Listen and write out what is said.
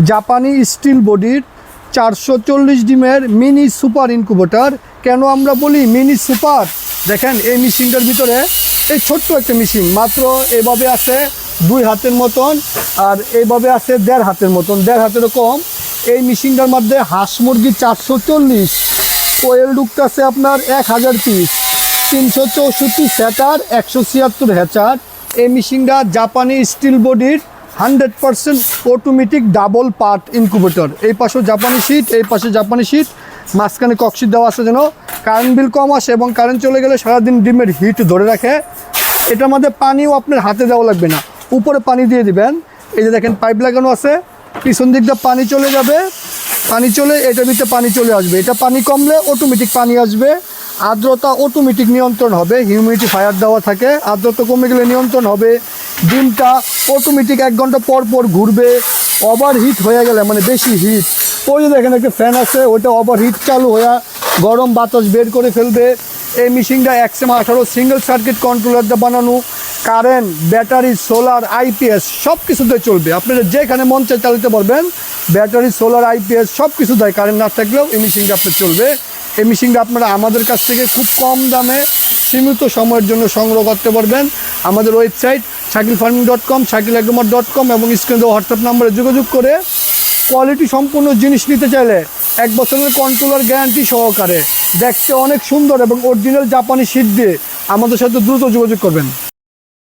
জাপানি স্টিল বডির 440 ডিমের মিনি সুপার ইনকিউবেটর। কেন আমরা বলি মিনি সুপার? দেখেন এই মেশিনটার ভিতরে এই ছোট্ট একটা মেশিন, মাত্র এভাবে আছে 2 হাতের মতন, আর এইভাবে আছে 1.5 হাতের মতন, 1.5 হাতেরও কম। এই মেশিনটার মধ্যে হাঁস মুরগি 440, কোয়েল ঢুকতেছে আপনার 1000 পিস, 364 স্যাটার, 176 হ্যাচার। এই মেশিনটা জাপানি স্টিল বডির 100% অটোমেটিক ডাবল পার্ট ইনকিউবেটর। এই পাশেও জাপানি শীট, এই পাশে জাপানি শীট, মাঝখানে ককশিট দেওয়া আছে যেন কারেন্ট বিল কম আসে এবং কারেন্ট চলে গেলে সারাদিন ডিমের হিট ধরে রাখে। এটার মধ্যে পানিও আপনার হাতে দেওয়া লাগবে না, উপরে পানি দিয়ে দিবেন। এই যে দেখেন পাইপ লাগানো আছে, পিছন দিক দিয়ে পানি চলে যাবে, পানি চলে এটার ভিতরে পানি চলে আসবে। এটা পানি কমলে অটোমেটিক পানি আসবে। আর্দ্রতা অটোমেটিক নিয়ন্ত্রণ হবে, হিউমিডিটি ফায়ার দেওয়া থাকে, আর্দ্রতা কমে গেলে নিয়ন্ত্রণ হবে। ডিমটা অটোমেটিক 1 ঘন্টা পর পর ঘুরবে। ওভার হিট হয়ে গেলে মানে বেশি হিট, ওই যে দেখেন একটা ফ্যান আছে, ওইটা ওভার হিট চালু হয়ে গরম বাতাস বের করে ফেলবে। এই মেশিনটা XM18 সিঙ্গেল সার্কিট কন্ট্রোলার দিয়ে বানানো, কারেন্ট, ব্যাটারি, সোলার, IPS সব কিছুতে চলবে। আপনারা যেখানে মন চায় চালাতে পারবেন। ব্যাটারি, সোলার, IPS সব কিছু দেয়, কারেন্ট না থাকলেও এই মেশিনটা আপনার চলবে। এই মেশিনটা আপনারা আমাদের কাছ থেকে খুব কম দামে সীমিত সময়ের জন্য সংগ্রহ করতে পারবেন। আমাদের ওয়েবসাইট shakilfarming.com, shakilagromat.com এবং স্ক্রিনে দেওয়া হোয়াটসঅ্যাপ নাম্বারে যোগাযোগ করে কোয়ালিটি সম্পূর্ণ জিনিস নিতে চাইলে 1 বছরের কন্ট্রোলার গ্যারান্টি সহকারে, দেখতে অনেক সুন্দর এবং অরিজিনাল জাপানি শীট দিয়ে আমাদের সাথে দ্রুত যোগাযোগ করবেন।